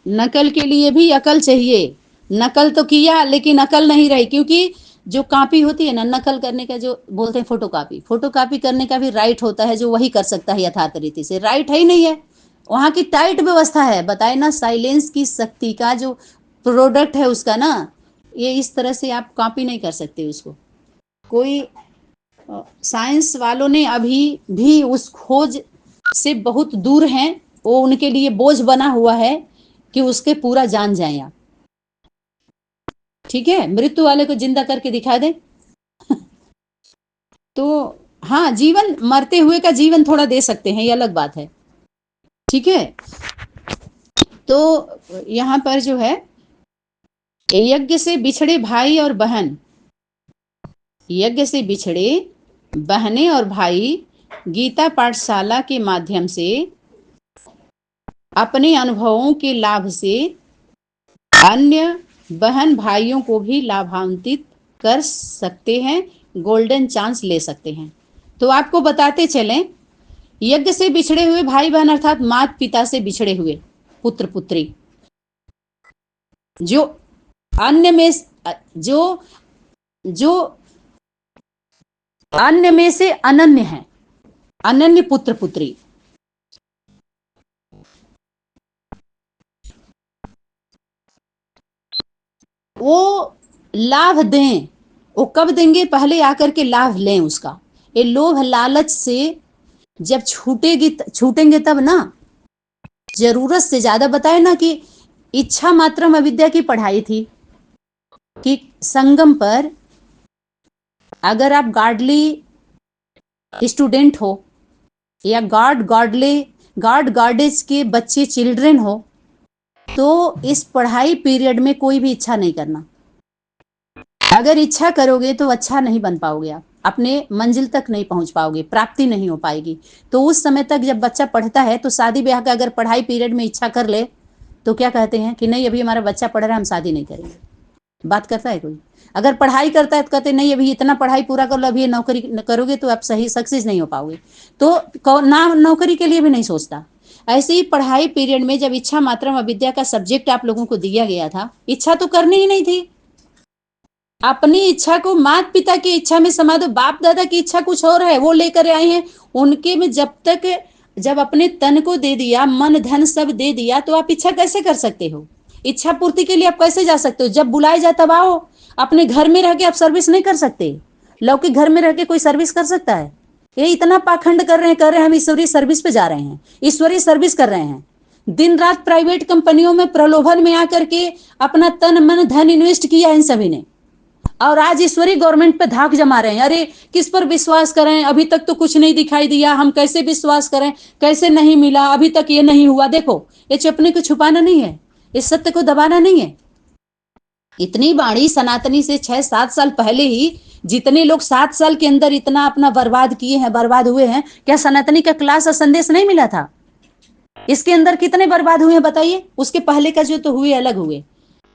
नकल के लिए भी अकल चाहिए। नकल तो किया लेकिन अकल नहीं रही, क्योंकि जो कॉपी होती है ना, नकल करने का जो बोलते हैं फोटोकॉपी, फोटोकॉपी करने का भी राइट होता है, जो वही कर सकता है यथार्थ रीति से। राइट है ही नहीं है, वहां की टाइट व्यवस्था है। बताए ना, साइलेंस की शक्ति का जो प्रोडक्ट है उसका ना, ये इस तरह से आप कॉपी नहीं कर सकते उसको। कोई साइंस वालों ने अभी भी उस खोज से बहुत दूर हैं, वो उनके लिए बोझ बना हुआ है कि उसके पूरा जान जाए आप। ठीक है, मृत्यु वाले को जिंदा करके दिखा दे। तो हाँ, जीवन, मरते हुए का जीवन थोड़ा दे सकते हैं, ये अलग बात है। ठीक है, तो यहां पर जो है, यज्ञ से बिछड़े भाई और बहन, यज्ञ से बिछड़े बहनें और भाई गीता पाठशाला के माध्यम से अपने अनुभवों के लाभ से अन्य बहन भाइयों को भी लाभान्वित कर सकते हैं, गोल्डन चांस ले सकते हैं। तो आपको बताते चलें, यज्ञ से बिछड़े हुए भाई बहन अर्थात माता पिता से बिछड़े हुए पुत्र पुत्री, जो अन्य में जो जो अन्य में से अनन्य है, अनन्य पुत्र पुत्री, वो लाभ दें। वो कब देंगे? पहले आकर के लाभ लें उसका। ये लोभ लालच से जब छूटेंगे तब ना। जरूरत से ज्यादा, बताए ना कि इच्छा मात्रम अविद्या की पढ़ाई थी कि संगम पर अगर आप गार्डली स्टूडेंट हो या गॉड गॉडेज के बच्चे चिल्ड्रन हो, तो इस पढ़ाई पीरियड में कोई भी इच्छा नहीं करना। अगर इच्छा करोगे तो अच्छा नहीं बन पाओगे, आप अपने मंजिल तक नहीं पहुंच पाओगे, प्राप्ति नहीं हो पाएगी। तो उस समय तक जब बच्चा पढ़ता है, तो शादी ब्याह का अगर पढ़ाई पीरियड में इच्छा कर ले, तो क्या कहते हैं कि नहीं अभी हमारा बच्चा पढ़ रहा है, हम शादी नहीं करेंगे। बात करता है कोई? अगर पढ़ाई करता है तो कहते नहीं अभी इतना पढ़ाई पूरा कर लो, अभी ये नौकरी करोगे तो आप सही सक्सेस नहीं हो पाओगे। तो ना नौकरी के लिए भी नहीं सोचता। ऐसे ही पढ़ाई पीरियड में जब इच्छा मात्रम अविद्या का सब्जेक्ट आप लोगों को दिया गया था, इच्छा तो करनी ही नहीं थी। अपनी इच्छा को माता पिता की इच्छा में समा दो। बाप दादा की इच्छा कुछ और है, वो लेकर आए हैं। उनके में जब अपने तन को दे दिया, मन धन सब दे दिया, तो आप इच्छा कैसे कर सकते हो? इच्छा पूर्ति के लिए आप कैसे जा सकते हो? जब बुलाए जाए तब आओ। अपने घर में रह के आप सर्विस नहीं कर सकते। लौकिक घर में रह के कोई सर्विस कर सकता है? ये इतना पाखंड कर रहे हैं, हम ईश्वरीय सर्विस पे जा रहे हैं, ईश्वरीय सर्विस कर रहे हैं। दिन रात प्राइवेट कंपनियों में प्रलोभन में आकर के अपना तन मन धन इन्वेस्ट किया इन सभी ने, और आज ईश्वरी गवर्नमेंट पे धाक जमा रहे हैं। अरे किस पर विश्वास करें, अभी तक तो कुछ नहीं दिखाई दिया, हम कैसे विश्वास करें, कैसे नहीं मिला, अभी तक ये नहीं हुआ। देखो, ये चपने को छुपाना नहीं है, इस सत्य को दबाना नहीं है। इतनी बाणी सनातनी से 6-7 साल पहले ही जितने लोग 7 साल के अंदर इतना अपना बर्बाद किए हैं, बर्बाद हुए हैं, क्या सनातनी का क्लास और संदेश नहीं मिला था? इसके अंदर कितने बर्बाद हुए हैं बताइए। उसके पहले का जो तो हुए अलग हुए,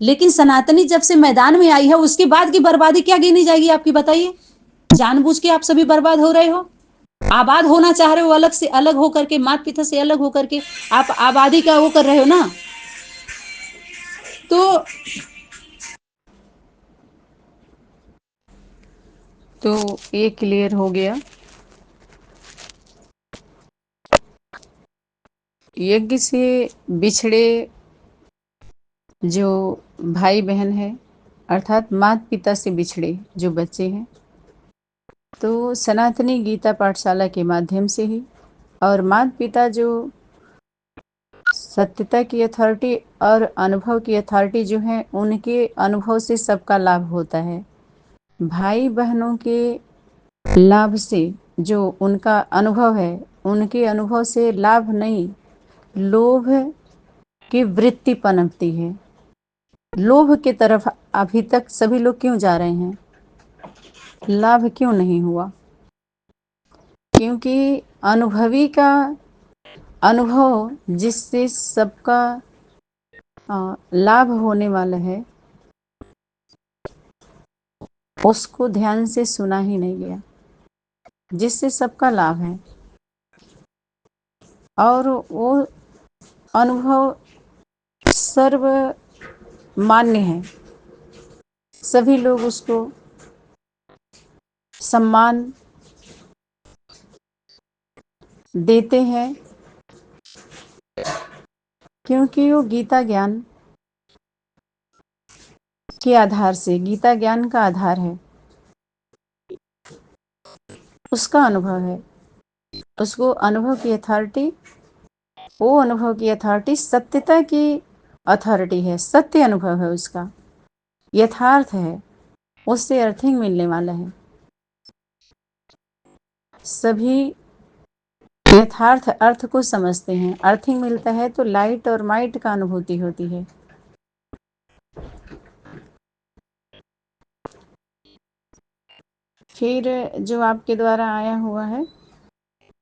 लेकिन सनातनी जब से मैदान में आई है, उसके बाद की बर्बादी क्या गिनी जाएगी आपकी? बताइए। जानबूझ के आप सभी बर्बाद हो रहे हो। आबाद होना चाह रहे हो, अलग से अलग होकर के, माता पिता से अलग होकर के आप आबादी का वो कर रहे हो ना। तो ये क्लियर हो गया। यज्ञ से बिछड़े जो भाई बहन है, अर्थात माता पिता से बिछड़े जो बच्चे हैं, तो सनातनी गीता पाठशाला के माध्यम से ही, और माता पिता जो सत्यता की अथॉरिटी और अनुभव की अथॉरिटी जो है, उनके अनुभव से सबका लाभ होता है। भाई बहनों के लाभ से, जो उनका अनुभव है, उनके अनुभव से लाभ नहीं, लोभ की वृत्ति पनपती है। लोभ की तरफ अभी तक सभी लोग क्यों जा रहे हैं? लाभ क्यों नहीं हुआ? क्योंकि अनुभवी का अनुभव जिससे सबका लाभ होने वाला है, उसको ध्यान से सुना ही नहीं गया, जिससे सबका लाभ है। और वो अनुभव सर्व मान्य है, सभी लोग उसको सम्मान देते हैं, क्योंकि वो गीता ज्ञान के आधार से, गीता ज्ञान का आधार है, उसका अनुभव है, उसको अनुभव की अथॉरिटी, वो अनुभव की अथॉरिटी सत्यता की अथॉरिटी है, सत्य अनुभव है उसका, यथार्थ है, उससे अर्थिंग मिलने वाला है। सभी यथार्थ अर्थ को समझते हैं, अर्थिंग मिलता है तो लाइट और माइट का अनुभूति होती है। फिर जो आपके द्वारा आया हुआ है,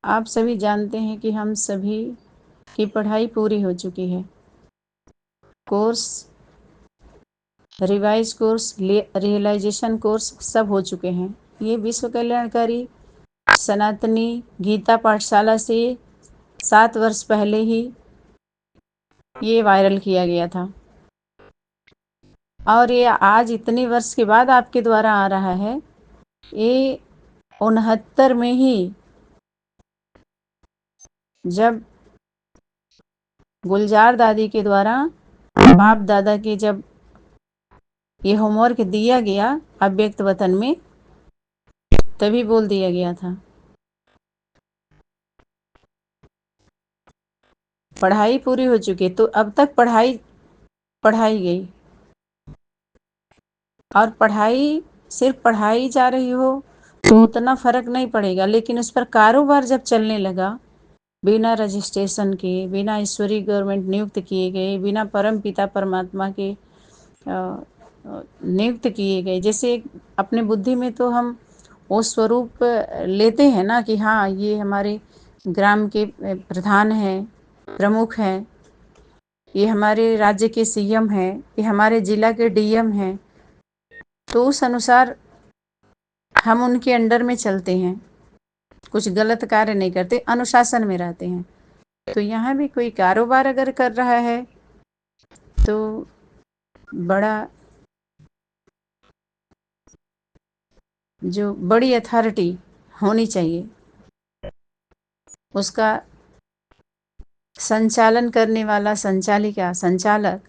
आप सभी जानते हैं कि हम सभी की पढ़ाई पूरी हो चुकी है, course, revise course, realisation course सब हो चुके हैं। ये विश्व कल्याणकारी सनातनी गीता पाठशाला से 7 वर्ष पहले ही ये वायरल किया गया था, और ये आज इतने वर्ष के बाद आपके द्वारा आ रहा है। ये 69 में ही, जब गुलजार दादी के द्वारा बाप दादा के जब ये होमवर्क दिया गया अव्यक्त वतन में, तभी बोल दिया गया था। पढ़ाई पूरी हो चुकी है, तो अब तक पढ़ाई गई, और पढ़ाई सिर्फ पढ़ाई जा रही हो तो उतना फर्क नहीं पड़ेगा, लेकिन उस पर कारोबार जब चलने लगा, बिना रजिस्ट्रेशन के, बिना ईश्वरीय गवर्नमेंट नियुक्त किए गए, बिना परम पिता परमात्मा के नियुक्त किए गए, जैसे अपने बुद्धि में तो हम वो स्वरूप लेते हैं ना कि हाँ ये हमारे ग्राम के प्रधान हैं, प्रमुख हैं, ये हमारे राज्य के सीएम हैं, ये हमारे जिला के डीएम हैं, तो उस अनुसार हम उनके अंडर में चलते हैं, कुछ गलत कार्य नहीं करते, अनुशासन में रहते हैं। तो यहाँ भी कोई कारोबार अगर कर रहा है तो बड़ा, जो बड़ी अथॉरिटी होनी चाहिए, उसका संचालन करने वाला संचालिका, संचालक,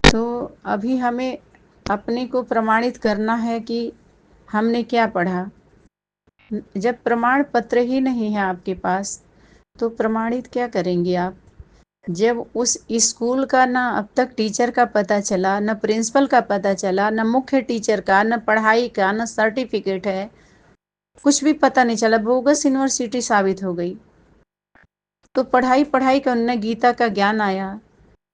तो अभी हमें अपने को प्रमाणित करना है कि हमने क्या पढ़ा। जब प्रमाण पत्र ही नहीं है आपके पास तो प्रमाणित क्या करेंगे आप। जब उस स्कूल का ना अब तक टीचर का पता चला, न प्रिंसिपल का पता चला, न मुख्य टीचर का, न पढ़ाई का, न सर्टिफिकेट है, कुछ भी पता नहीं चला, बोगस यूनिवर्सिटी साबित हो गई। तो पढ़ाई पढ़ाई का, न गीता का ज्ञान आया,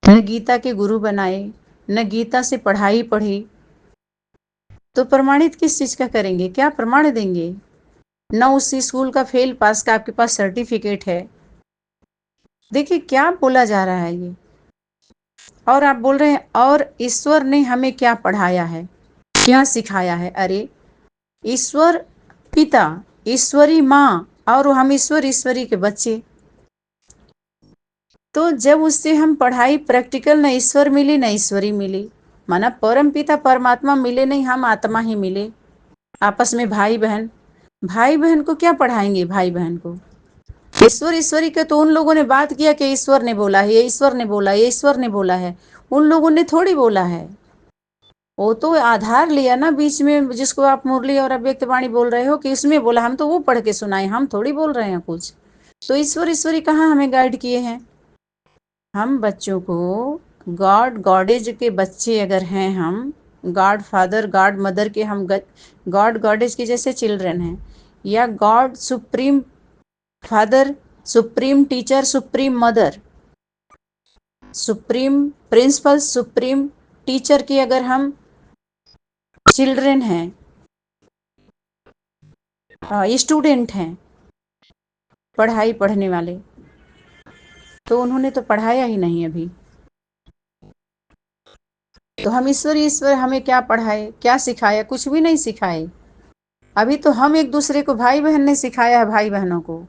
न गीता के गुरु बनाए, न गीता से पढ़ाई पढ़ी, तो प्रमाणित किस चीज का करेंगे, क्या प्रमाण देंगे। न उस स्कूल का फेल पास का आपके पास सर्टिफिकेट है। देखिए क्या बोला जा रहा है ये। और आप बोल रहे हैं और ईश्वर ने हमें क्या पढ़ाया है, क्या सिखाया है। अरे ईश्वर पिता, ईश्वरी माँ, और हम ईश्वर ईश्वरी के बच्चे। तो जब उससे हम पढ़ाई प्रैक्टिकल, न ईश्वर मिली न ईश्वरी मिली, माना परम पिता परमात्मा मिले नहीं, हम आत्मा ही मिले। आपस में भाई बहन, भाई बहन को क्या पढ़ाएंगे, भाई बहन को ईश्वर ईश्वरी के तो उन लोगों ने बात किया कि ईश्वर ने बोला है, ये ईश्वर ने बोला, ये ईश्वर ने बोला है, उन लोगों ने थोड़ी बोला है। वो तो आधार लिया ना बीच में, जिसको आप मुरली और अव्यक्त वाणी बोल रहे हो कि इसमें बोला, हम तो वो पढ़ के सुनाए, हम थोड़ी बोल रहे हैं कुछ। तो ईश्वर ईश्वरी कहाँ हमें गाइड किए हैं। हम बच्चों को गॉड गॉडेज के बच्चे अगर हैं, हम गॉड फादर गॉड मदर के, हम गॉड गॉडेज के जैसे चिल्ड्रन हैं, या God supreme father, supreme teacher, supreme mother, supreme principal, supreme teacher की अगर हम चिल्ड्रन हैं, स्टूडेंट हैं, पढ़ाई पढ़ने वाले, तो उन्होंने तो पढ़ाया ही नहीं अभी। तो हम ईश्वर ईश्वर हमें क्या पढ़ाए, क्या सिखाया, कुछ भी नहीं सिखाए। अभी तो हम एक दूसरे को, भाई बहन ने सिखाया है भाई बहनों को।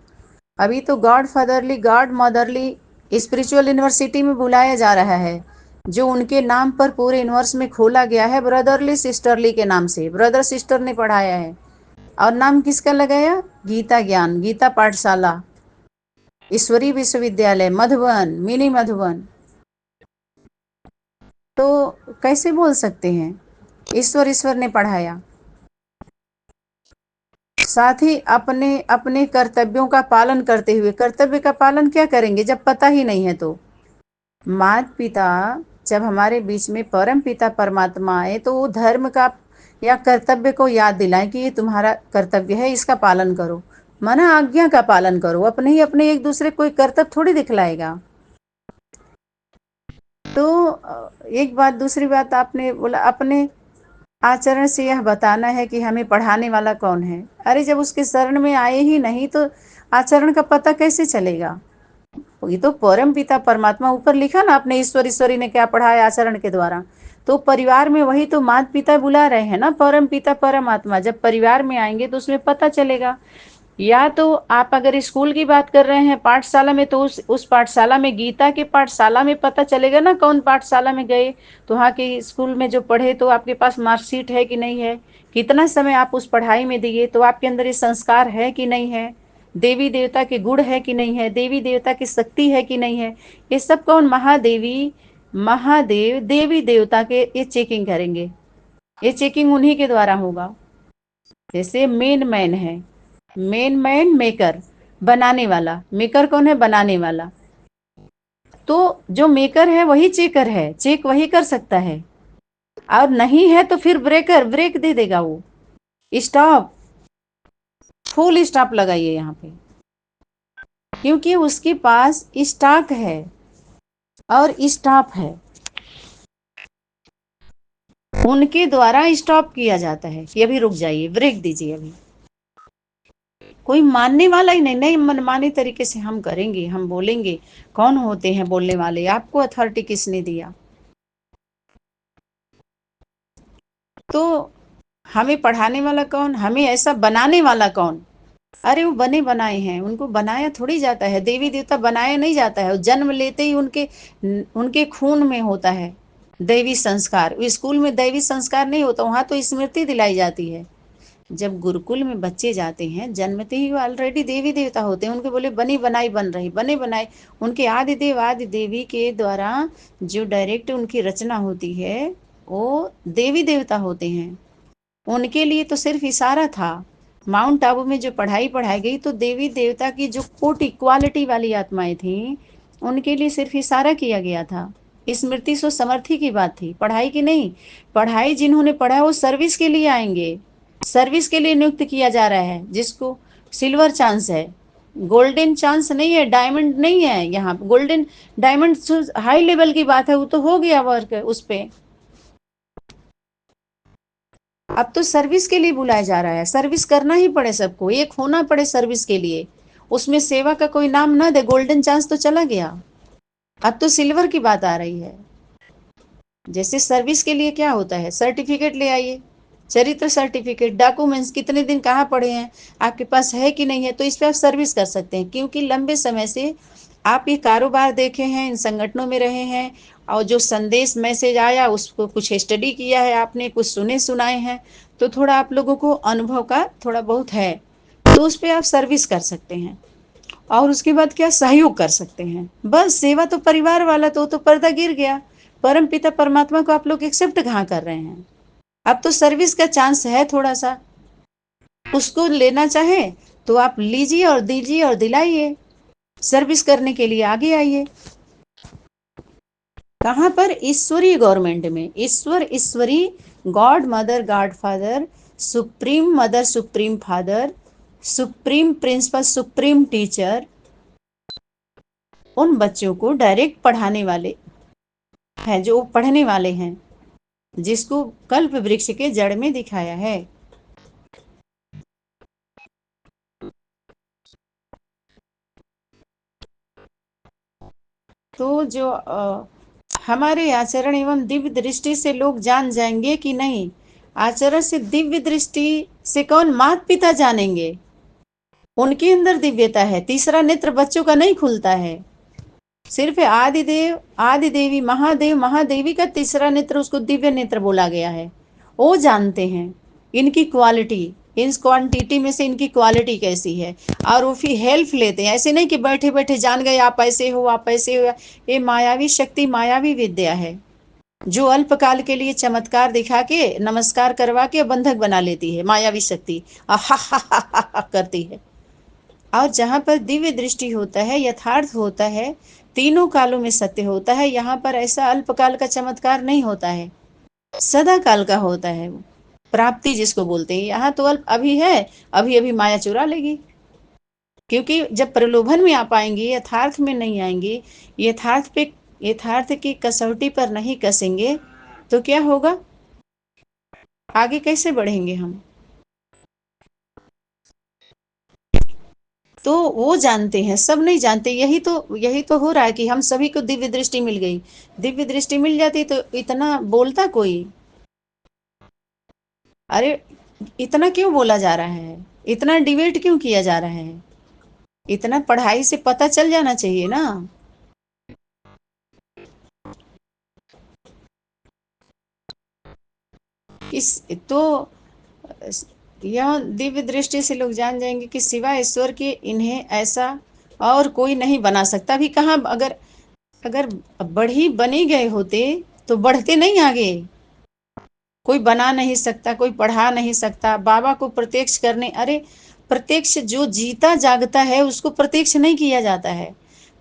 अभी तो God fatherly, God motherly spiritual university में बुलाया जा रहा है, जो उनके नाम पर पूरे यूनिवर्स में खोला गया है, ब्रदरली सिस्टरली के नाम से। ब्रदर सिस्टर ने पढ़ाया है। और नाम किसका लगाया? गीता ज्ञान, गीता पाठशाला, ईश्वरी विश्वविद्यालय मधुबन, मिनी मधुबन। तो कैसे बोल सकते हैं? ईश्वर ईश्वर ने पढ़ाया। साथ ही अपने अपने कर्तव्यों का पालन करते हुए, कर्तव्य का पालन क्या करेंगे जब पता ही नहीं है? तो माता पिता जब हमारे बीच में परम पिता परमात्मा आए तो वो धर्म का या कर्तव्य को याद दिलाएं कि ये तुम्हारा कर्तव्य है, इसका पालन करो, मना आज्ञा का पालन करो। अपने ही अपने एक दूसरे कोई कर्तव्य थोड़ी दिखलाएगा। तो एक बात, दूसरी बात आपने बोला अपने आचरण से यह बताना है कि हमें पढ़ाने वाला कौन है। अरे जब उसके शरण में आए ही नहीं तो आचरण का पता कैसे चलेगा? ये तो परम पिता परमात्मा, ऊपर लिखा ना अपने ईश्वर ईश्वरी ने क्या पढ़ाया आचरण के द्वारा। तो परिवार में वही तो माता पिता बुला रहे हैं ना, परम पिता परमात्मा। जब परिवार में आएंगे तो उसमें पता चलेगा। या तो आप अगर स्कूल की बात कर रहे हैं, पाठशाला में, तो उस पाठशाला में, गीता के पाठशाला में पता चलेगा ना कौन पाठशाला में गए, तो वहाँ के स्कूल में जो पढ़े तो आपके पास मार्कशीट है कि नहीं है, कितना समय आप उस पढ़ाई में दिए, तो आपके अंदर ये संस्कार है कि नहीं है, देवी देवता के गुण है कि नहीं है, देवी देवता की शक्ति है कि नहीं है। ये सब कौन? महादेवी, महादेव, देवी देवता के ये चेकिंग करेंगे। ये चेकिंग उन्हीं के द्वारा होगा। जैसे मेन मैन है, मेन मैन मेकर, बनाने वाला। मेकर कौन है? बनाने वाला। तो जो मेकर है वही चेकर है, चेक वही कर सकता है। और नहीं है तो फिर ब्रेकर, ब्रेक दे देगा वो। स्टॉप, फुल स्टॉप लगाइए यहाँ पे, क्योंकि उसके पास स्टॉक है और स्टॉप है। उनके द्वारा स्टॉप किया जाता है कि अभी रुक जाइए, ब्रेक दीजिए अभी। कोई मानने वाला ही नहीं, नहीं मनमाने तरीके से हम करेंगे, हम बोलेंगे। कौन होते हैं बोलने वाले? आपको अथॉरिटी किसने दिया? तो हमें पढ़ाने वाला कौन? हमें ऐसा बनाने वाला कौन? अरे वो बने बनाए हैं, उनको बनाया थोड़ी जाता है। देवी देवता बनाया नहीं जाता है, जन्म लेते ही उनके उनके खून में होता है दैवी संस्कार। स्कूल में दैवी संस्कार नहीं होता, वहां तो स्मृति दिलाई जाती है। जब गुरुकुल में बच्चे जाते हैं, जन्मते ही वो ऑलरेडी देवी देवता होते हैं। उनके बोले बनी बनाई बन रही, बने बनाए उनके आदि देव आदि देवी के द्वारा जो डायरेक्ट उनकी रचना होती है, वो देवी देवता होते हैं। उनके लिए तो सिर्फ इशारा था। माउंट आबू में जो पढ़ाई पढ़ाई गई तो देवी देवता की जो कोटि क्वालिटी वाली आत्माएं थी, उनके लिए सिर्फ इशारा किया गया था। स्मृति सो समर्थी की बात थी, पढ़ाई की नहीं। पढ़ाई जिन्होंने पढ़ा वो सर्विस के लिए आएंगे, सर्विस के लिए नियुक्त किया जा रहा है। जिसको सिल्वर चांस है, गोल्डन चांस नहीं है, डायमंड नहीं है। यहाँ गोल्डन डायमंड हाई लेवल की बात है, वो तो हो गया वर्क उस पे। अब तो सर्विस के लिए बुलाया जा रहा है, सर्विस करना ही पड़े सबको, एक होना पड़े सर्विस के लिए। उसमें सेवा का कोई नाम ना दे, गोल्डन चांस तो चला गया, अब तो सिल्वर की बात आ रही है। जैसे सर्विस के लिए क्या होता है, सर्टिफिकेट ले आइए, चरित्र सर्टिफिकेट, डॉक्यूमेंट्स, कितने दिन कहाँ पढ़े हैं, आपके पास है कि नहीं है, तो इस पर आप सर्विस कर सकते हैं। क्योंकि लंबे समय से आप ये कारोबार देखे हैं, इन संगठनों में रहे हैं, और जो संदेश मैसेज आया उसको कुछ स्टडी किया है आपने, कुछ सुने सुनाए हैं, तो थोड़ा आप लोगों को अनुभव का थोड़ा बहुत है, तो उस पर आप सर्विस कर सकते हैं। और उसके बाद क्या, सहयोग कर सकते हैं। बस सेवा तो परिवार वाला, तो पर्दा गिर गया। परम पिता परमात्मा को आप लोग एक्सेप्ट कहाँ कर रहे हैं? अब तो सर्विस का चांस है थोड़ा सा, उसको लेना चाहे तो आप लीजिए और दीजिए और दिलाइए। सर्विस करने के लिए आगे आइए। कहाँ पर? ईश्वरीय गवर्नमेंट में। ईश्वर ईश्वरी, god mother god father, supreme mother supreme father, supreme principal supreme teacher, उन बच्चों को डायरेक्ट पढ़ाने वाले हैं, जो पढ़ने वाले हैं, जिसको कल्प वृक्ष के जड़ में दिखाया है। तो जो हमारे आचरण एवं दिव्य दृष्टि से लोग जान जाएंगे कि नहीं, आचरण से दिव्य दृष्टि से कौन माता पिता जानेंगे, उनके अंदर दिव्यता है। तीसरा नेत्र बच्चों का नहीं खुलता है, सिर्फ आदिदेव आदि देवी महादेव महादेवी का तीसरा नेत्र, उसको दिव्य नेत्र बोला गया है। वो जानते हैं इनकी क्वालिटी, इस क्वांटिटी में से इनकी क्वालिटी कैसी है, और वो फिर हेल्प लेते हैं। ऐसे नहीं कि बैठे बैठे जान गए आप ऐसे हो आप ऐसे हो। ये मायावी शक्ति, मायावी विद्या है जो अल्पकाल के लिए चमत्कार दिखा के नमस्कार करवा के बंधक बना लेती है। मायावी शक्ति करती है। और जहाँ पर दिव्य दृष्टि होता है, यथार्थ होता है, तीनों कालों में सत्य होता है, यहाँ पर ऐसा अल्पकाल का चमत्कार नहीं होता है, सदा काल का होता है। वो प्राप्ति जिसको बोलते हैं, यहाँ तो अल्प अभी है, अभी अभी माया चुरा लेगी। क्योंकि जब प्रलोभन में आ पाएंगे, यथार्थ में नहीं आएंगे, यथार्थ की कसौटी पर नहीं कसेंगे, तो क्या होगा, आगे कैसे बढ़ेंगे हम। तो वो जानते हैं, सब नहीं जानते। यही तो हो रहा है कि हम सभी को दिव्य दृष्टि मिल गई। दिव्य दृष्टि मिल जाती तो इतना बोलता कोई, अरे इतना क्यों बोला जा रहा है, इतना डिबेट क्यों किया जा रहा है, इतना पढ़ाई से पता चल जाना चाहिए ना। इस तो यह दिव्य दृष्टि से लोग जान जाएंगे कि सिवाय ईश्वर के इन्हें ऐसा और कोई नहीं बना सकता भी। कहाँ, अगर अगर बढ़ी बनी गए होते तो बढ़ते नहीं आगे। कोई बना नहीं सकता, कोई पढ़ा नहीं सकता। बाबा को प्रत्यक्ष करने, अरे प्रत्यक्ष जो जीता जागता है उसको प्रत्यक्ष नहीं किया जाता है।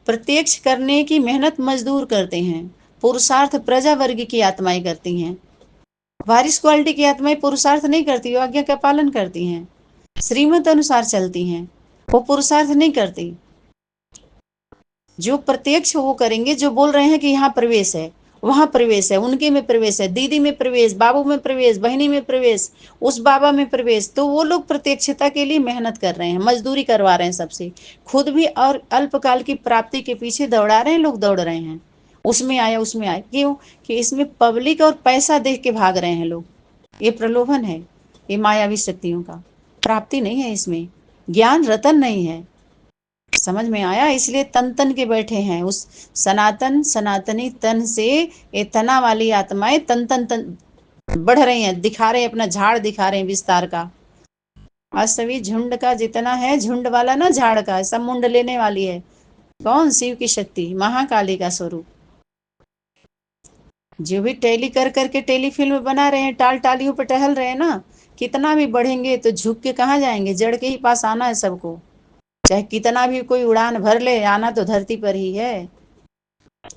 प्रत्यक्ष करने की मेहनत मजदूर करते हैं, पुरुषार्थ प्रजा वर्ग की आत्माएं करती हैं। वारिस क्वालिटी की आत्माएं पुरुषार्थ नहीं करती, वो आज्ञा का पालन करती हैं, श्रीमत अनुसार चलती हैं, वो पुरुषार्थ नहीं करती। जो प्रत्यक्ष वो करेंगे, जो बोल रहे हैं कि यहाँ प्रवेश है, वहां प्रवेश है, उनके में प्रवेश है, दीदी में प्रवेश, बाबू में प्रवेश, बहनी में प्रवेश, उस बाबा में प्रवेश, तो वो लोग प्रत्यक्षता के लिए मेहनत कर रहे हैं, मजदूरी करवा रहे हैं सबसे, खुद भी, और अल्पकाल की प्राप्ति के पीछे दौड़ा रहे हैं लोग, दौड़ रहे हैं। उसमें आया उसमें आया, क्यों कि इसमें पब्लिक और पैसा देख के भाग रहे हैं लोग। ये प्रलोभन है, ये मायावी शक्तियों का। प्राप्ति नहीं है इसमें, ज्ञान रतन नहीं है। समझ में आया, इसलिए तन तन के बैठे हैं उस सनातन सनातनी तन से। ये तना वाली आत्माएं तन तन तन बढ़ रही हैं, दिखा रहे हैं अपना झाड़, दिखा रहे हैं विस्तार का। आज सभी झुंड का जितना है, झुंड वाला ना झाड़ का, सब मुंड लेने वाली है। कौन, शिव की शक्ति, महाकाली का स्वरूप। जो भी टैली कर करके टेली फिल्म बना रहे हैं, टाल टालियों पर टहल रहे हैं ना, कितना भी बढ़ेंगे तो झुक के कहाँ जाएंगे, जड़ के ही पास आना है सबको। चाहे कितना भी कोई उड़ान भर ले, आना तो धरती पर ही है।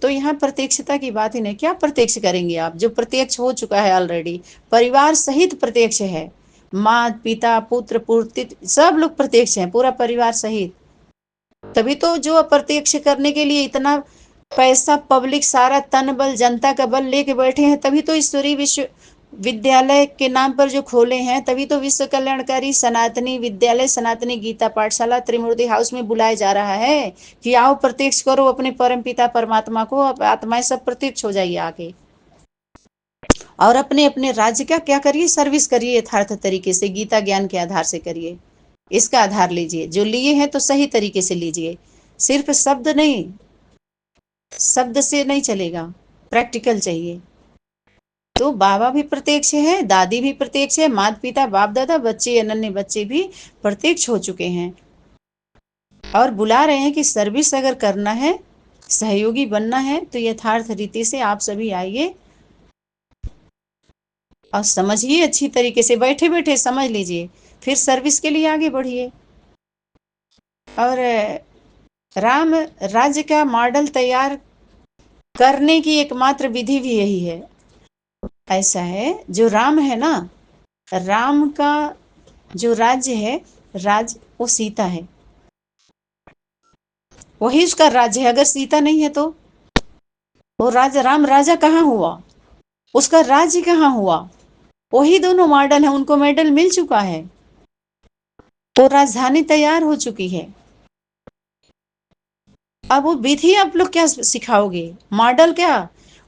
तो यहाँ प्रत्यक्षता की बात ही नहीं। क्या प्रत्यक्ष करेंगे आप, जो प्रत्यक्ष हो चुका है ऑलरेडी, परिवार सहित प्रत्यक्ष है। माँ पिता पुत्र पुत्री सब लोग प्रत्यक्ष हैं, पूरा परिवार सहित। तभी तो जो अप्रत्यक्ष करने के लिए इतना पैसा, पब्लिक सारा तन बल जनता का बल लेके बैठे हैं, तभी तो ईश्वरीय विश्व विद्यालय के नाम पर जो खोले हैं, तभी तो विश्व कल्याणकारी सनातनी विद्यालय, सनातनी गीता पाठशाला त्रिमूर्ति हाउस में बुलाया जा रहा है कि आओ प्रत्यक्ष करो अपने परम पिता परमात्मा को। आत्माएं सब प्रत्यक्ष हो जाइए आके, और अपने अपने राज्य का क्या करिए, सर्विस करिए यथार्थ तरीके से, गीता ज्ञान के आधार से करिए। इसका आधार लीजिए, जो लिए हैं तो सही तरीके से लीजिए, सिर्फ शब्द नहीं, शब्द से नहीं चलेगा, प्रैक्टिकल चाहिए। तो बाबा भी प्रत्यक्ष है, दादी भी प्रत्यक्ष है, माता पिता बाप दादा बच्चे अनन्य बच्चे भी प्रत्यक्ष हो चुके हैं, और बुला रहे हैं कि सर्विस अगर करना है, सहयोगी बनना है, तो यथार्थ रीति से आप सभी आइए और समझिए, अच्छी तरीके से बैठे बैठे समझ लीजिए, फिर सर्विस के लिए आगे बढ़िए। और राम राज्य का मॉडल तैयार करने की एकमात्र विधि भी यही है। ऐसा है, जो राम है ना, राम का जो राज्य है, राज वो सीता है, वही उसका राज्य है। अगर सीता नहीं है तो वो राजा, राम राजा कहाँ हुआ, उसका राज्य कहाँ हुआ। वही दोनों मॉडल है, उनको मेडल मिल चुका है, वो राजधानी तैयार हो चुकी है। अब वो विधि आप लोग क्या सिखाओगे, मॉडल क्या,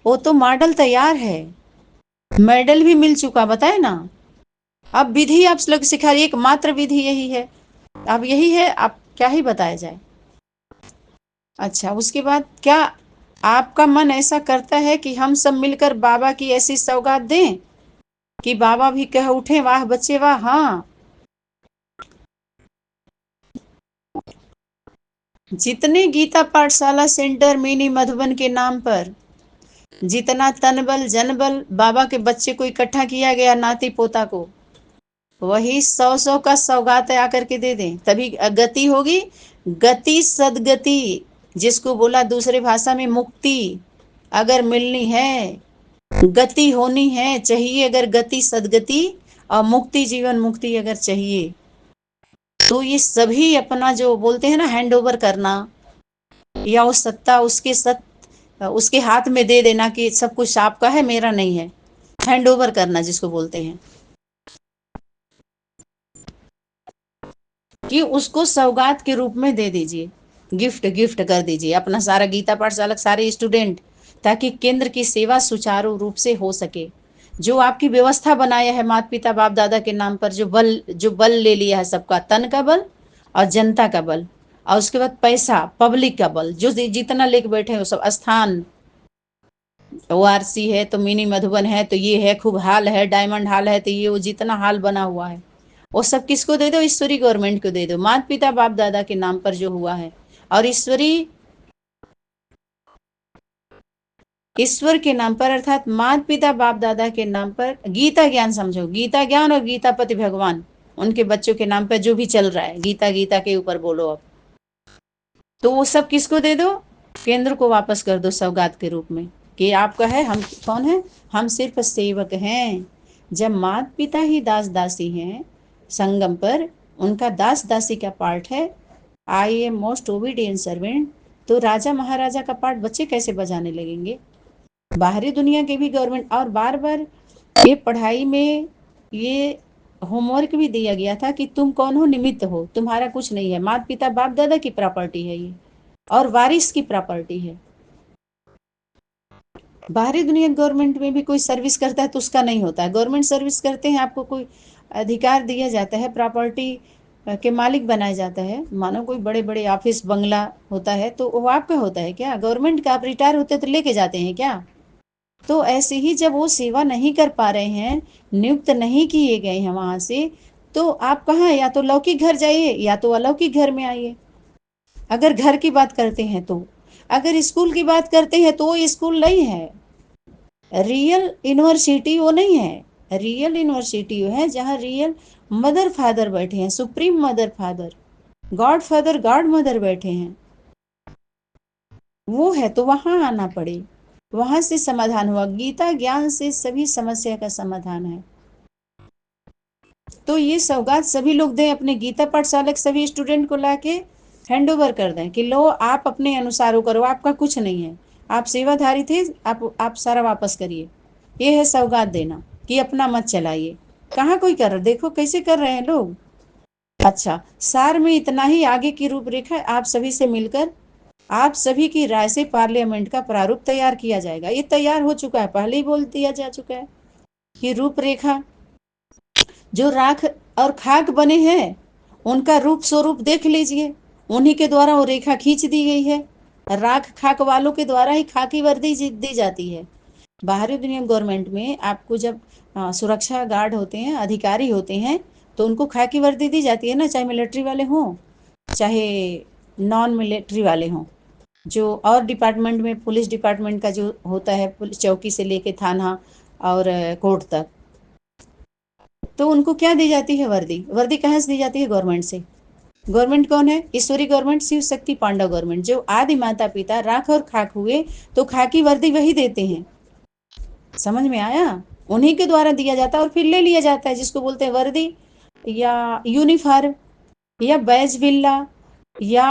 वो तो मॉडल तैयार है, मेडल भी मिल चुका, बताए ना। अब विधि आप लोग सिखा रही, एकमात्र विधि यही है, अब यही है, आप क्या ही बताया जाए। अच्छा, उसके बाद क्या आपका मन ऐसा करता है कि हम सब मिलकर बाबा की ऐसी सौगात दें कि बाबा भी कह उठे वाह बच्चे वाह। हाँ, जितने गीता पाठशाला सेंटर मिनी मधुबन के नाम पर जितना तन बल जन बल बाबा के बच्चे को इकट्ठा किया गया, नाती पोता को, वही 100-100 का सौगात आकर के दे दें, तभी गति होगी। गति सदगति, जिसको बोला दूसरे भाषा में मुक्ति, अगर मिलनी है, गति होनी है, चाहिए अगर गति सदगति और मुक्ति, जीवन मुक्ति अगर चाहिए, तो ये सभी अपना जो बोलते हैं ना हैंड ओवर करना, या वो सत्ता उसके हाथ में दे देना कि सब कुछ आपका है मेरा नहीं है, हैंड ओवर करना जिसको बोलते हैं, कि उसको सौगात के रूप में दे दीजिए, गिफ्ट गिफ्ट कर दीजिए अपना सारा गीता पाठशाला सारे स्टूडेंट, ताकि केंद्र की सेवा सुचारू रूप से हो सके। जो आपकी व्यवस्था बनाया है माता पिता बाप दादा के नाम पर, जो बल ले लिया है सबका, तन का बल और जनता का बल, और उसके बाद पैसा पब्लिक का बल, जो जितना लेके बैठे हैं वो सब, स्थान ORC है तो मिनी मधुबन है तो ये है, खूब हाल है, डायमंड हाल है तो ये, वो जितना हाल बना हुआ है वो सब किसको दे दो, ईश्वरी गवर्नमेंट को दे दो, माता पिता बाप दादा के नाम पर जो हुआ है। और ईश्वर के नाम पर, अर्थात माता पिता बाप दादा के नाम पर गीता ज्ञान समझो, गीता ज्ञान और गीतापति भगवान, उनके बच्चों के नाम पर जो भी चल रहा है, गीता गीता के ऊपर बोलो अब, तो वो सब किसको दे दो, केंद्र को वापस कर दो सौगात के रूप में, कि आपका है, हम कौन है, हम सिर्फ सेवक हैं। जब माता पिता ही दास दासी हैं संगम पर, उनका दास दासी का पार्ट है, I am most obedient servant, तो राजा महाराजा का पार्ट बच्चे कैसे बजाने लगेंगे। बाहरी दुनिया के भी गवर्नमेंट, और बार बार ये पढ़ाई में ये होमवर्क भी दिया गया था कि तुम कौन हो, निमित्त हो, तुम्हारा कुछ नहीं है, माता पिता बाप दादा की प्रॉपर्टी है ये, और वारिस की प्रॉपर्टी है। बाहरी दुनिया गवर्नमेंट में भी कोई सर्विस करता है तो उसका नहीं होता है, गवर्नमेंट सर्विस करते हैं, आपको कोई अधिकार दिया जाता है, प्रॉपर्टी के मालिक बनाया जाता है, मानो कोई बड़े बड़े ऑफिस बंगला होता है तो वो आपका होता है क्या, गवर्नमेंट का, आप रिटायर होते तो लेके जाते हैं क्या। तो ऐसे ही जब वो सेवा नहीं कर पा रहे हैं, नियुक्त नहीं किए गए हैं वहां से, तो आप कहाँ, या तो लौकिक घर जाइए या तो अलौकिक घर में आइए। अगर घर की बात करते हैं तो, अगर स्कूल की बात करते हैं तो वो स्कूल नहीं है, रियल यूनिवर्सिटी वो नहीं है, रियल यूनिवर्सिटी वो है जहाँ रियल मदर फादर बैठे हैं, supreme mother father, God father God mother बैठे हैं, वो है, तो वहां आना पड़े, वहां से समाधान हुआ, गीता ज्ञान से सभी समस्या का समाधान है। तो ये सौगात सभी लोग दें, अपने गीता पाठशाला के सभी स्टूडेंट को लाके हैंड ओवर कर दें कि लो आप अपने अनुसार वो करो, आपका कुछ नहीं है, आप सेवाधारी थे, आप सारा वापस करिए। ये है सौगात देना, कि अपना मत चलाइए। कहाँ कोई कर रहा, देखो कैसे कर रहे हैं लोग। अच्छा, सार में इतना ही, आगे की रूपरेखा आप सभी से मिलकर, आप सभी की राय से पार्लियामेंट का प्रारूप तैयार किया जाएगा। ये तैयार हो चुका है, पहले ही बोल दिया जा चुका है कि रूपरेखा, जो राख और खाक बने हैं उनका रूप स्वरूप देख लीजिए, उन्हीं के द्वारा वो रेखा खींच दी गई है, राख खाक वालों के द्वारा ही खाकी वर्दी दी जाती है। बाहरी दुनिया गवर्नमेंट में आपको जब सुरक्षा गार्ड होते हैं, अधिकारी होते हैं, तो उनको खाकी वर्दी दी जाती है ना, चाहे मिलिट्री वाले हों चाहे नॉन मिलिट्री वाले हों। जो और डिपार्टमेंट में, पुलिस डिपार्टमेंट का जो होता है, पुलिस चौकी से लेके थाना और कोर्ट तक, तो उनको क्या दी जाती है, वर्दी। वर्दी कहाँ से दी जाती है, गवर्नमेंट से। गवर्नमेंट कौन है, ईश्वरी गवर्नमेंट, शिव शक्ति पांडव गवर्नमेंट, जो आदि माता पिता राख और खाक हुए, तो खाकी वर्दी वही देते हैं। समझ में आया, उन्हीं के द्वारा दिया जाता है और फिर ले लिया जाता है, जिसको बोलते हैं वर्दी या यूनिफॉर्म या बैज बिल्ला या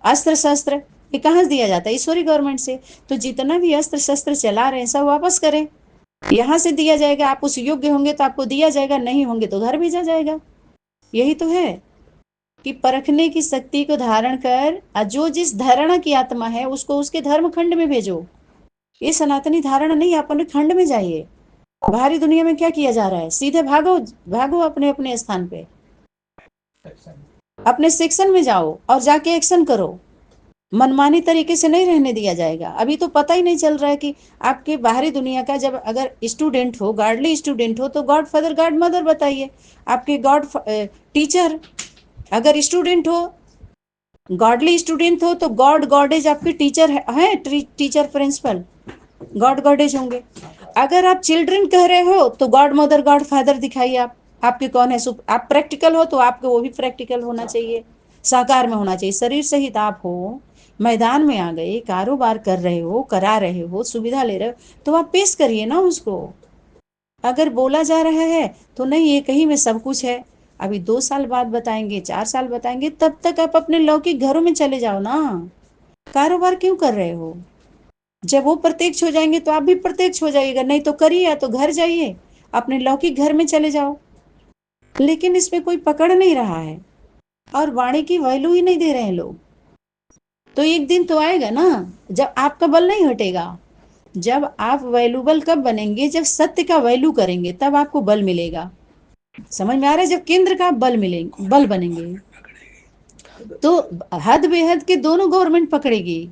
अस्त्र शस्त्र। ये कहाँ से दिया जाता है, ईश्वरी गवर्नमेंट से। तो जितना भी अस्त्र शस्त्र चला रहे हैं सब वापस करें, यहाँ से दिया जाएगा, आप उस योग्य होंगे तो आपको दिया जाएगा, नहीं होंगे तो घर भेजा जाएगा। यही तो है कि परखने की शक्ति को धारण कर, जो जिस धारणा की आत्मा है उसको उसके धर्म खंड में भेजो। ये सनातनी धारणा नहीं, आप अपने खंड में जाइए, बाहरी दुनिया में क्या किया जा रहा है? सीधे भागो, भागो अपने अपने स्थान पे, अपने सेक्शन में जाओ और जाके एक्शन करो। मनमानी तरीके से नहीं रहने दिया जाएगा। अभी तो पता ही नहीं चल रहा है कि आपके बाहरी दुनिया का, जब अगर स्टूडेंट हो, गॉडली स्टूडेंट हो, तो गॉड फादर गॉड मदर बताइए। आपके गॉड टीचर, अगर स्टूडेंट हो, गॉडली स्टूडेंट हो, तो गॉड गॉडेज आपके टीचर है, टीचर प्रिंसिपल गॉड गॉडेज होंगे। अगर आप चिल्ड्रन कह रहे हो तो गॉड मदर गॉड फादर दिखाइए। आप आपके कौन है? आप प्रैक्टिकल हो तो आपको वो भी प्रैक्टिकल होना चाहिए, साकार में होना चाहिए। शरीर सहित आप हो, मैदान में आ गए, कारोबार कर रहे हो, करा रहे हो, सुविधा ले रहे हो, तो आप पेश करिए ना उसको। अगर बोला जा रहा है तो नहीं, ये कहीं में सब कुछ है, अभी 2 साल बाद बताएंगे, 4 साल बताएंगे, तब तक आप अपने लौकिक घरों में चले जाओ ना। कारोबार क्यों कर रहे हो? जब वो प्रत्यक्ष हो जाएंगे तो आप भी प्रत्यक्ष हो जाइएगा। नहीं तो करिए, या तो घर जाइए, अपने लौकिक घर में चले जाओ। लेकिन इसमें कोई पकड़ नहीं रहा है और वाणी की वैल्यू ही नहीं दे रहे हैं लोग। तो एक दिन तो आएगा ना जब आपका बल नहीं हटेगा। जब आप वैल्यूबल कब बनेंगे? जब सत्य का वैल्यू करेंगे, तब आपको बल मिलेगा। समझ में आ रहा है? जब केंद्र का बल मिलेंगे, बल बनेंगे, तो हद बेहद के दोनों गवर्नमेंट पकड़ेगी।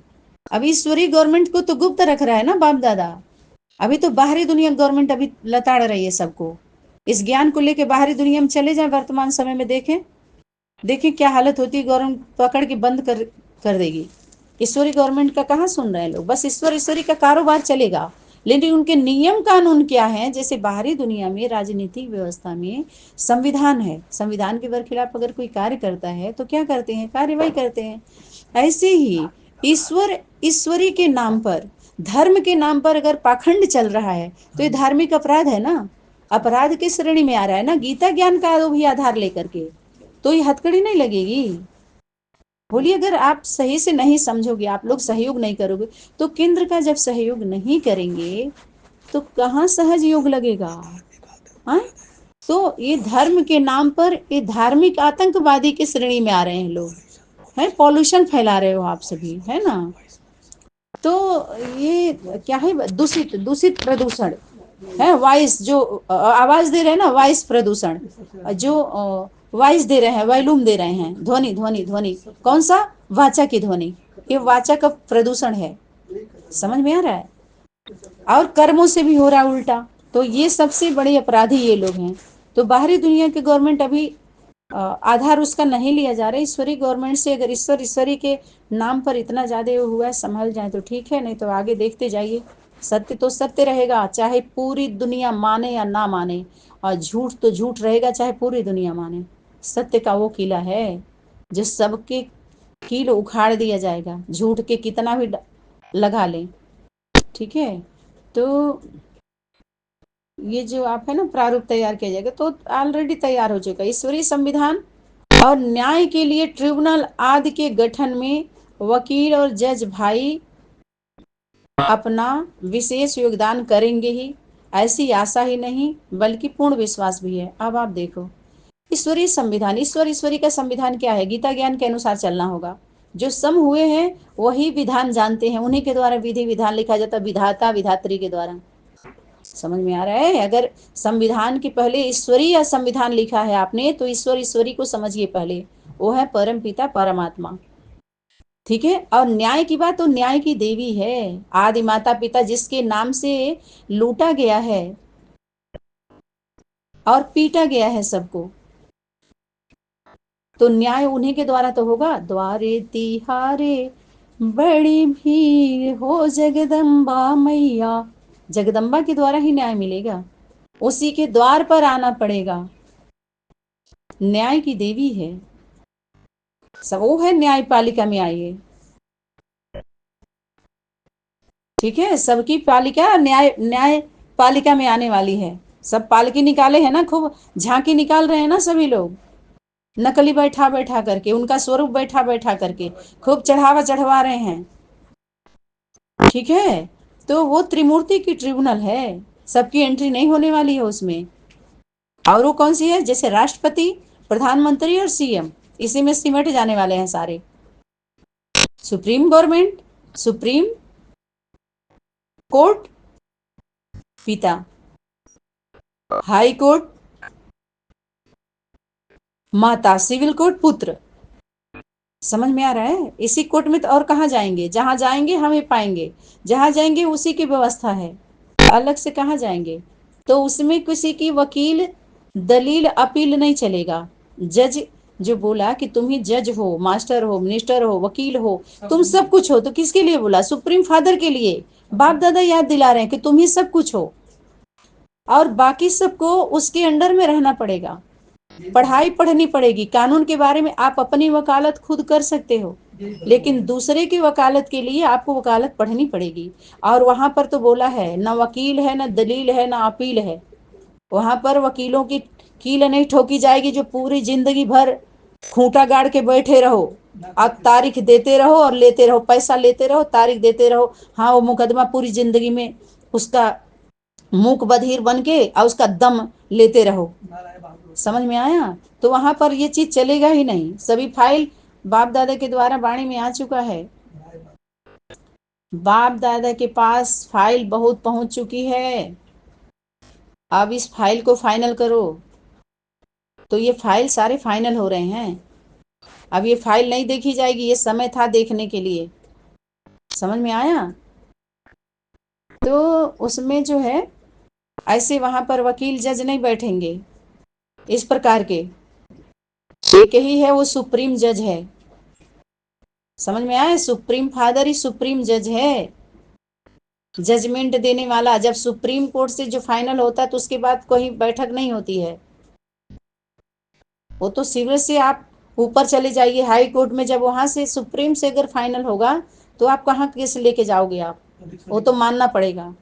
अब ईश्वरीय गवर्नमेंट को तो गुप्त रख रहा है ना बाप दादा। अभी तो बाहरी दुनिया गवर्नमेंट अभी लताड़ रही है सबको। इस ज्ञान को लेके बाहरी दुनिया में चले जाए, वर्तमान समय में देखें, देखें क्या हालत होती है। गवर्नमेंट पकड़ के बंद कर देगी। ईश्वरी गवर्नमेंट का कहाँ सुन रहे हैं लोग? बस ईश्वरी का कारोबार चलेगा, लेकिन उनके नियम कानून क्या है? जैसे बाहरी दुनिया में राजनीतिक व्यवस्था में संविधान है, संविधान के बरखिलाफ अगर कोई कार्य करता है तो क्या करते हैं? कार्यवाही करते हैं। ऐसे ही ईश्वरी के नाम पर, धर्म के नाम पर अगर पाखंड चल रहा है तो ये धार्मिक अपराध है ना, अपराध की श्रेणी में आ रहा है ना, गीता ज्ञान का भी आधार लेकर के। तो ये हथकड़ी नहीं लगेगी? बोलिए, अगर आप सही से नहीं समझोगे, आप लोग सहयोग नहीं करोगे, तो केंद्र का जब सहयोग नहीं करेंगे तो कहाँ सहज योग लगेगा? हाँ, तो ये धर्म के नाम पर ये धार्मिक आतंकवादी की श्रेणी में आ रहे हैं लोग, है पॉल्यूशन फैला रहे हो आप सभी, है ना। तो ये क्या है? दूषित दूषित प्रदूषण है, वॉइस जो आवाज दे रहे हैं ना, वॉइस प्रदूषण, जो वॉइस दे रहे हैं, वॉल्यूम दे रहे हैं, ध्वनि ध्वनि ध्वनि, कौन सा? वाचा की ध्वनि, ये वाचा का प्रदूषण है। समझ में आ रहा है? और कर्मों से भी हो रहा है उल्टा। तो ये सबसे बड़े अपराधी ये लोग हैं। तो बाहरी दुनिया के गवर्नमेंट अभी आधार उसका नहीं लिया जा रहा है। ईश्वरी गवर्नमेंट से अगर ईश्वरी के नाम पर इतना ज्यादा हुआ है, संभल जाए तो ठीक है, नहीं तो आगे देखते जाइए। सत्य तो सत्य रहेगा, चाहे पूरी दुनिया माने या ना माने, और झूठ तो झूठ रहेगा, चाहे पूरी दुनिया माने। सत्य का वो किला है जो सबके कील उखाड़ दिया जाएगा, झूठ के कितना भी लगा लें। ठीक है, तो ये जो आप है ना प्रारूप तैयार किया जाएगा, तो ऑलरेडी तैयार हो चुका है। ईश्वरीय संविधान और न्याय के लिए ट्रिब्यूनल आदि के गठन में वकील और जज भाई अपना विशेष योगदान करेंगे ही, ऐसी आशा ही नहीं बल्कि पूर्ण विश्वास भी है। अब आप देखो, ईश्वरीय संविधान, ईश्वरी का संविधान क्या है? गीता ज्ञान के अनुसार चलना होगा। जो सम हुए हैं वही विधान जानते हैं, उन्हीं के द्वारा विधि विधान लिखा जाता, विधाता विधात्री के द्वारा। समझ में आ रहा है? अगर संविधान के पहले ईश्वरीय संविधान लिखा है आपने, तो ईश्वरी को समझिए पहले, वो है परम पिता परमात्मा। ठीक है, और न्याय की बात, तो न्याय की देवी है, आदि माता पिता जिसके नाम से लूटा गया है और पीटा गया है सबको, तो न्याय उन्हीं के द्वारा तो होगा। द्वारे तिहारे बड़ी भीड़ हो जगदम्बा मैया, जगदम्बा के द्वारा ही न्याय मिलेगा, उसी के द्वार पर आना पड़ेगा। न्याय की देवी है, सब वो है, न्यायपालिका में आइए। ठीक है, सबकी पालिका न्याय न्याय पालिका में आने वाली है। सब पालकी निकाले हैं ना, खूब झांकी निकाल रहे हैं ना सभी लोग, नकली बैठा बैठा करके, उनका स्वरूप बैठा बैठा करके खूब चढ़ावा चढ़वा रहे हैं। ठीक है, तो वो त्रिमूर्ति की ट्रिब्यूनल है, सबकी एंट्री नहीं होने वाली है उसमें। और वो कौन सी है? जैसे राष्ट्रपति, प्रधानमंत्री और सीएम, इसी में सिमट जाने वाले हैं सारे। सुप्रीम गवर्नमेंट, सुप्रीम कोर्ट, पिता, हाई कोर्ट माता, सिविल कोर्ट पुत्र। समझ में आ रहा है? इसी कोर्ट में तो और कहाँ जाएंगे? जहां जाएंगे हमें पाएंगे, जहां जाएंगे उसी की व्यवस्था है, अलग से कहाँ जाएंगे। तो उसमें किसी की वकील दलील अपील नहीं चलेगा। जज जो बोला कि तुम ही जज हो, मास्टर हो, मिनिस्टर हो, वकील हो, तुम सब कुछ हो, तो किसके लिए बोला? सुप्रीम फादर के लिए। बाप दादा याद दिला रहे हैं कि तुम ही सब कुछ हो, और बाकी सबको उसके अंडर में रहना पड़ेगा। पढ़ाई पढ़नी पड़ेगी, कानून के बारे में आप अपनी वकालत खुद कर सकते हो, लेकिन दूसरे की वकालत के लिए आपको वकालत पढ़नी पड़ेगी। और वहां पर तो बोला है, न वकील है, न दलील है, न अपील है। वहां पर वकीलों की कील नहीं ठोकी जाएगी जो पूरी जिंदगी भर खूंटा गाड़ के बैठे रहो, अब तारीख देते रहो और लेते रहो, पैसा लेते रहो, तारीख देते रहो। हाँ, वो मुकदमा पूरी जिंदगी में उसका मूक बधिर बन के और उसका दम लेते रहो। समझ में आया? तो वहां पर ये चीज चलेगा ही नहीं। सभी फाइल बाप दादा के द्वारा वाणी में आ चुका है। बाप दादा के पास फाइल बहुत पहुंच चुकी है। अब इस फाइल को फाइनल करो। तो ये फाइल सारे फाइनल हो रहे हैं। अब ये फाइल नहीं देखी जाएगी, ये समय था देखने के लिए। समझ में आया? तो उसमें जो है, ऐसे वहां पर वकील जज नहीं बैठेंगे इस प्रकार के। एक ही है, वो सुप्रीम जज है। समझ में आया? सुप्रीम फादर ही सुप्रीम जज है, जजमेंट देने वाला। जब सुप्रीम कोर्ट से जो फाइनल होता है तो उसके बाद कोई बैठक नहीं होती है। वो तो सिविल से आप ऊपर चले जाइए हाई कोर्ट में, जब वहां से सुप्रीम से अगर फाइनल होगा तो आप कहाँ केस लेके जाओगे? आप वो तो मानना पड़ेगा।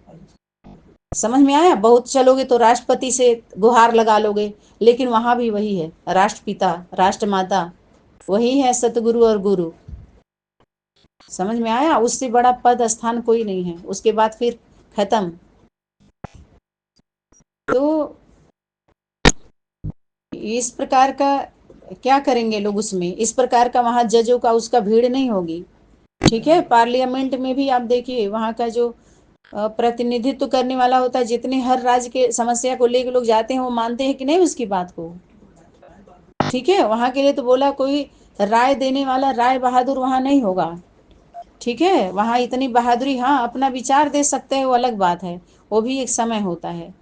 समझ में आया? बहुत चलोगे तो राष्ट्रपति से गुहार लगा लोगे, लेकिन वहां भी वही है, राष्ट्रपिता राष्ट्रमाता वही है, सतगुरु और गुरु। समझ में आया? उससे बड़ा पद स्थान कोई नहीं है। उसके बाद फिर खत्म। तो इस प्रकार का क्या करेंगे लोग उसमें? इस प्रकार का वहां जजों का उसका भीड़ नहीं होगी। ठीक है? पार्लियामेंट में भी आप देखिए, वहां का जो प्रतिनिधित्व करने वाला होता है, जितने हर राज्य के समस्या को लेकर लोग जाते हैं, वो मानते हैं कि नहीं उसकी बात को। ठीक है? वहां के लिए तो बोला, कोई राय देने वाला राय बहादुर वहां नहीं होगा। ठीक है? वहां इतनी बहादुरी, हाँ अपना विचार दे सकते हैं, वो अलग बात है, वो भी एक समय होता है।